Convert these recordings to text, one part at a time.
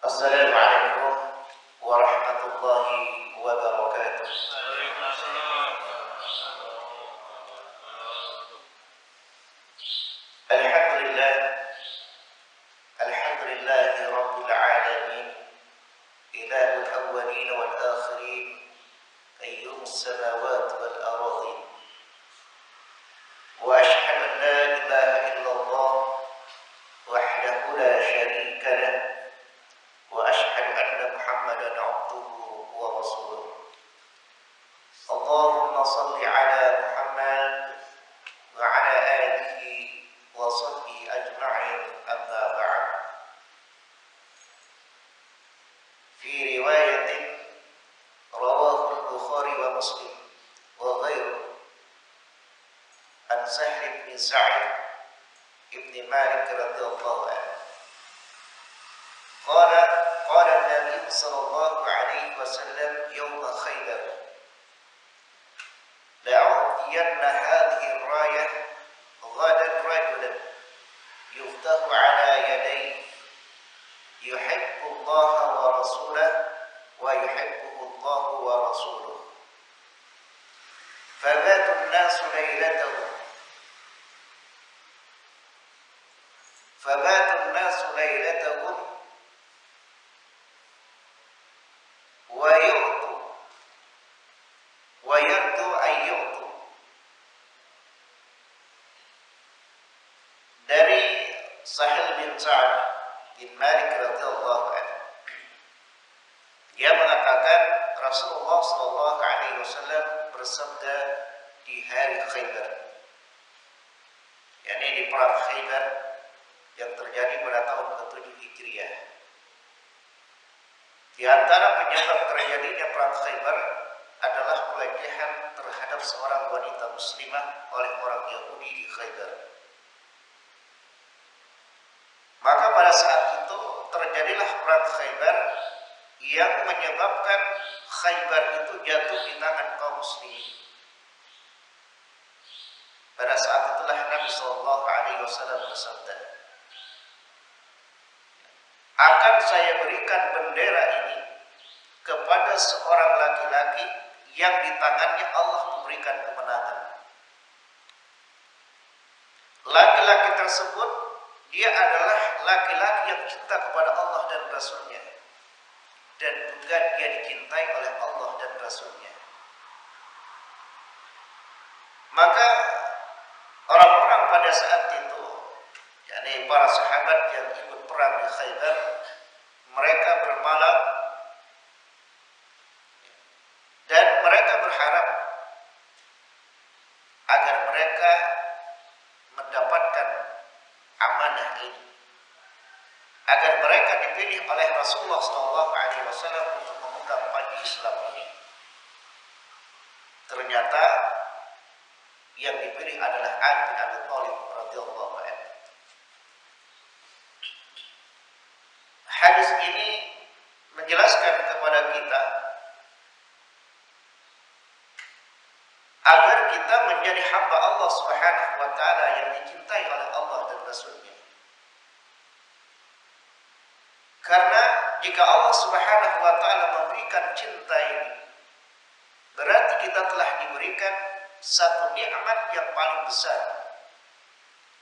Assalamualaikum warahmatullahi wabarakatuh. Alhamdulillah, alhamdulillahi rabbil alamin, ilahul awwalin wal akhirin, qayyumus samawati wal aradhin. Wa ashhadu an la ilaha illallah wahdahu la syarika lah. Wa ashhadu anna Muhammadan abduhu wa rasuluh. Allahumma salli ala Muhammad wa ala alihi wa sahbihi ajma'in, amma ba'd. Fi riwayatin rawahu al-Bukhari wa Muslim wa ghairuhu an Sahl bin Sa'id ibn Malik radhiyallahu anhu قال النبي صلى الله عليه وسلم يوم خيبر: لأعطين هذه الراية غدا رجلا يفتح على يديه يحب الله ورسوله ويحبه الله ورسوله. فبات الناس ليلتهم ويرجو أن يعطوا. Dari Sahl bin Sa'ad bin Malik radhiyallahu anhu, dia mengatakan Rasulullah sallallahu alaihi wasallam bersabda di hari Khaybar, yakni di perang Khaybar yang terjadi pada tahun ke-7 Hijriah. Di antara penyebab terjadinya perang Khaybar adalah pelecehan terhadap seorang wanita muslimah oleh orang Yahudi di Khaybar. Maka pada saat itu terjadilah perang Khaybar yang menyebabkan Khaybar itu jatuh di tangan kaum muslimin. Pada saat itulah Nabi sallallahu alaihi wasallam bersabda, akan saya berikan bendera ini kepada seorang laki-laki yang di tangannya Allah memberikan kemenangan. Laki-laki tersebut dia adalah laki-laki yang cinta kepada Allah dan Rasulnya, dan juga dia dicintai oleh Allah dan Rasulnya. Maka orang-orang pada saat itu, yakni para sahabat yang ikut perang di Khaybar, mereka bermalam dan mereka berharap agar mereka mendapatkan amanah ini, agar mereka dipilih oleh Rasulullah SAW untuk memegang panji Islam ini. Ternyata yang dipilih adalah Ali bin Abi Thalib radhiyallahu anhu. Hadis ini menjelaskan kepada kita agar kita menjadi hamba Allah Subhanahu wa taala yang dicintai oleh Allah dan Rasulnya. Karena jika Allah Subhanahu wa taala memberikan cinta ini, berarti kita telah diberikan satu nikmat yang paling besar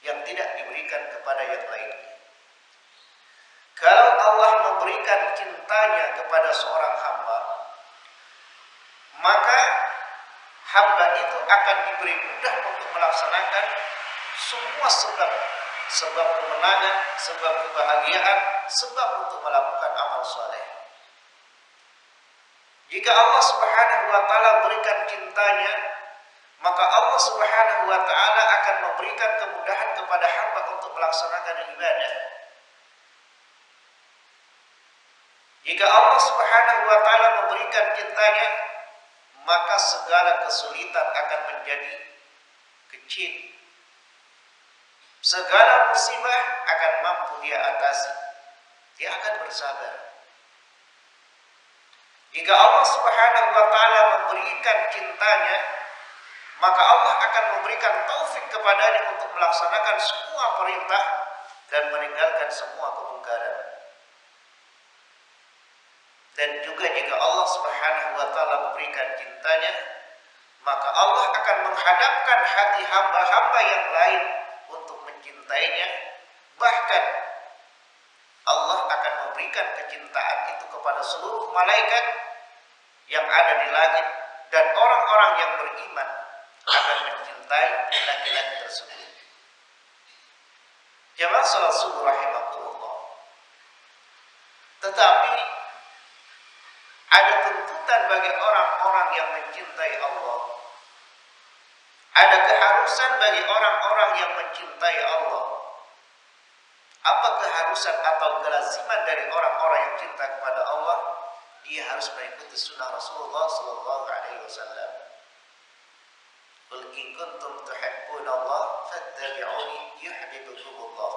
yang tidak diberikan kepada yang lainnya. Kalau Allah memberikan cintanya kepada seorang hamba, maka hamba itu akan diberi mudah untuk melaksanakan semua sebab kemenangan, sebab kebahagiaan, sebab untuk melakukan amal soleh. Jika Allah Subhanahu wa taala berikan cintanya, maka Allah Subhanahu wa taala akan memberikan kemudahan kepada hamba untuk melaksanakan ibadah. Jika Allah Subhanahu wa taala memberikan cintanya, maka segala kesulitan akan menjadi kecil. Segala musibah akan mampu dia atasi. Dia akan bersabar. Jika Allah Subhanahu wa taala memberikan cintanya, maka Allah akan memberikan taufik kepadanya untuk melaksanakan semua perintah dan meninggalkan semua kemungkaran. Dan juga jika Allah Subhanahu wa taala memberikan cintanya, maka Allah akan menghadapkan hati hamba-hamba yang lain untuk mencintainya. Bahkan Allah akan memberikan kecintaan itu kepada seluruh malaikat yang ada di langit, dan orang-orang yang beriman akan mencintai laki-laki tersebut. Jamaah salat subuh rahimakumullah. Tetapi ada tuntutan bagi orang-orang yang mencintai Allah. Ada keharusan bagi orang-orang yang mencintai Allah. Apa keharusan atau kelaziman dari orang-orang yang cinta kepada Allah? Dia harus mengikuti sunnah Rasulullah sallallahu alaihi wasallam. Qul in kuntum tuhibbunallah fattabi'uni yuhibbukumullah.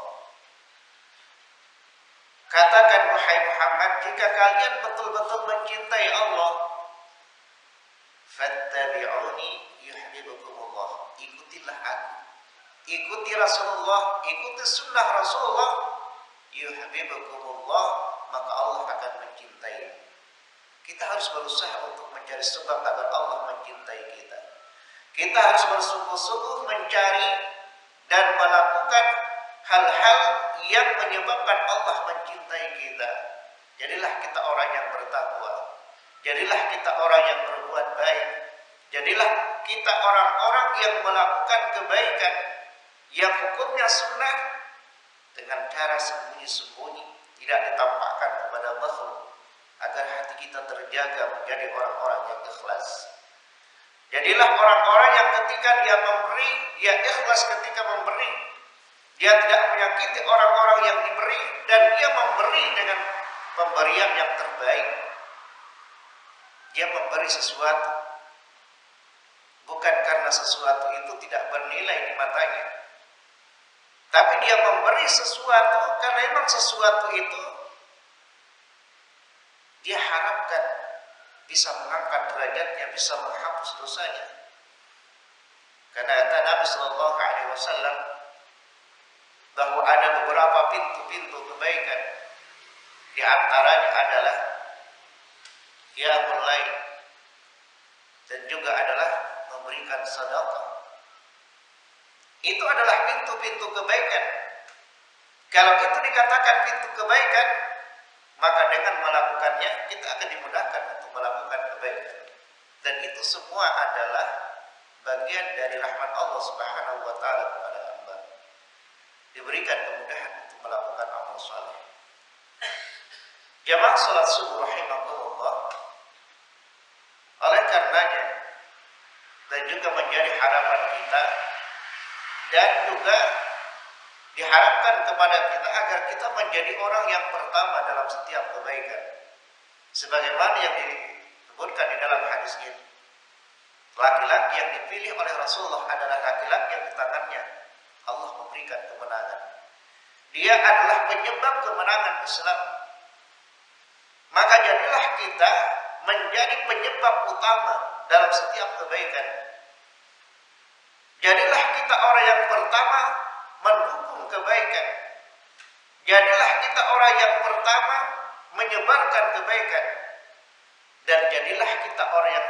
Katakan wahai Muhammad, jika kalian betul-betul mencintai Allah, fattabi'uni yuhibbukumullah. Ikutilah aku. Ikuti Rasulullah, ikuti sunnah Rasulullah, yuhibbukumullah, maka Allah akan mencintai. Kita harus berusaha untuk mencari sebab agar Allah mencintai kita. Kita harus bersungguh-sungguh mencari dan melakukan hal-hal yang menyebabkan Allah mencintai kita. Jadilah kita orang yang bertakwa. Jadilah kita orang yang berbuat baik. Jadilah kita orang-orang yang melakukan kebaikan yang hukumnya sunnah dengan cara sembunyi-sembunyi, tidak ditampakkan kepada makhluk, agar hati kita terjaga menjadi orang-orang yang ikhlas. Jadilah orang-orang yang ketika dia memberi, dia ikhlas ketika memberi. Dia tidak menyakiti orang-orang yang diberi, dan dia memberi dengan pemberian yang terbaik. Dia memberi sesuatu bukan karena sesuatu itu tidak bernilai di matanya, tapi dia memberi sesuatu karena memang sesuatu itu dia harapkan bisa mengangkat derajatnya, bisa menghapus dosanya. Karena kata Nabi Sallallahu Alaihi Wasallam bahwa ada beberapa pintu-pintu kebaikan, di antaranya adalah qiyamul lail, dan juga adalah memberikan sedekah. Itu adalah pintu-pintu kebaikan. Kalau itu dikatakan pintu kebaikan, maka dengan melakukannya kita akan dimudahkan untuk melakukan kebaikan. Dan itu semua adalah bagian dari rahmat Allah Subhanahu wa taala kepada hamba. Diberikan kemudahan untuk melakukan amal saleh. Jamaah salat subuh rahimakumullah. Oleh karenanya, dan juga menjadi harapan kita, dan juga diharapkan kepada kita agar kita menjadi orang yang pertama dalam setiap kebaikan. Sebagaimana yang disebutkan di dalam hadis ini, laki-laki yang dipilih oleh Rasulullah adalah laki-laki yang di tangannya Allah memberikan kemenangan. Dia adalah penyebab kemenangan Islam. Maka jadilah kita menjadi penyebab utama dalam setiap kebaikan. Jadilah kita orang yang pertama mendukung kebaikan. Jadilah kita orang yang pertama menyebarkan kebaikan. Dan jadilah kita orang yang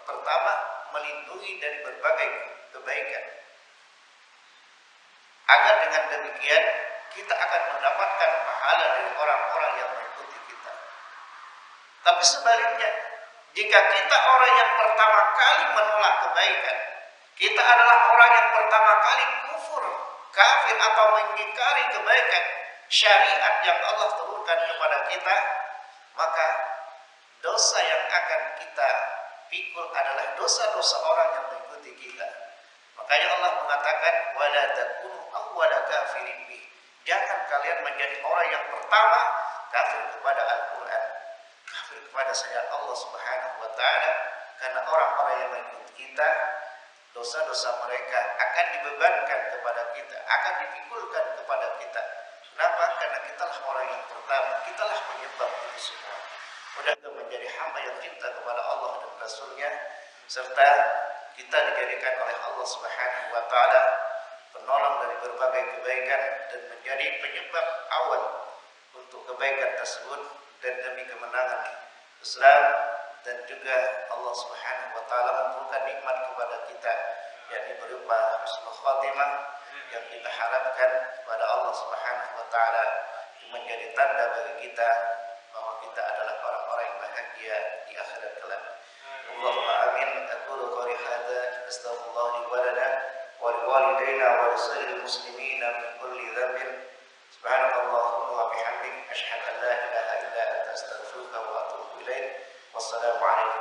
pertama melindungi dari berbagai kebaikan. Agar dengan demikian kita akan mendapatkan pahala dari orang-orang yang mengikuti kita. Tapi sebaliknya, jika kita orang yang pertama kali menolak kebaikan, kita adalah orang yang pertama kali kufur, kafir, atau mengingkari kebaikan syariat yang Allah turunkan kepada kita, maka dosa yang akan kita pikul adalah dosa-dosa orang yang mengikuti kita. Makanya Allah mengatakan, wala takunu awwala kafirin bih. Jangan kalian menjadi orang yang pertama kafir kepada Al-Quran, kafir kepada syariat Allah Subhanahu wa taala, karena orang-orang yang mengikuti kita, dosa-dosa mereka akan dibebankan kepada kita, akan dipikulkan kepada kita. Kenapa? Karena kitalah orang yang pertama, kitalah penyebab itu semua. Mudah kita menjadi hamba yang cinta kepada Allah dan Rasulnya, serta kita dijadikan oleh Allah Subhanahu wa taala penolong dari berbagai kebaikan, dan menjadi penyebab awal untuk kebaikan tersebut, dan demi kemenangan Islam, dan juga Allah Subhanahu wa taala memberikan nikmat kepada kita, yakni berupa husnul khatimah yang kita harapkan kepada Allah Subhanahu wa taala menjadi tanda bagi kita bahwa kita adalah orang-orang yang bahagia di akhirat kelak. Allahumma amin. Aqulu qouli hadza astaghfirullah li wa lana wa li walidayna wa li sa'iril muslimina min kulli dhanbin. Subhanakallahumma wa bihamdik asyhadu an la ilaha illa anta astaghfiruka wa atubu ilaik. Wassalamu alaikum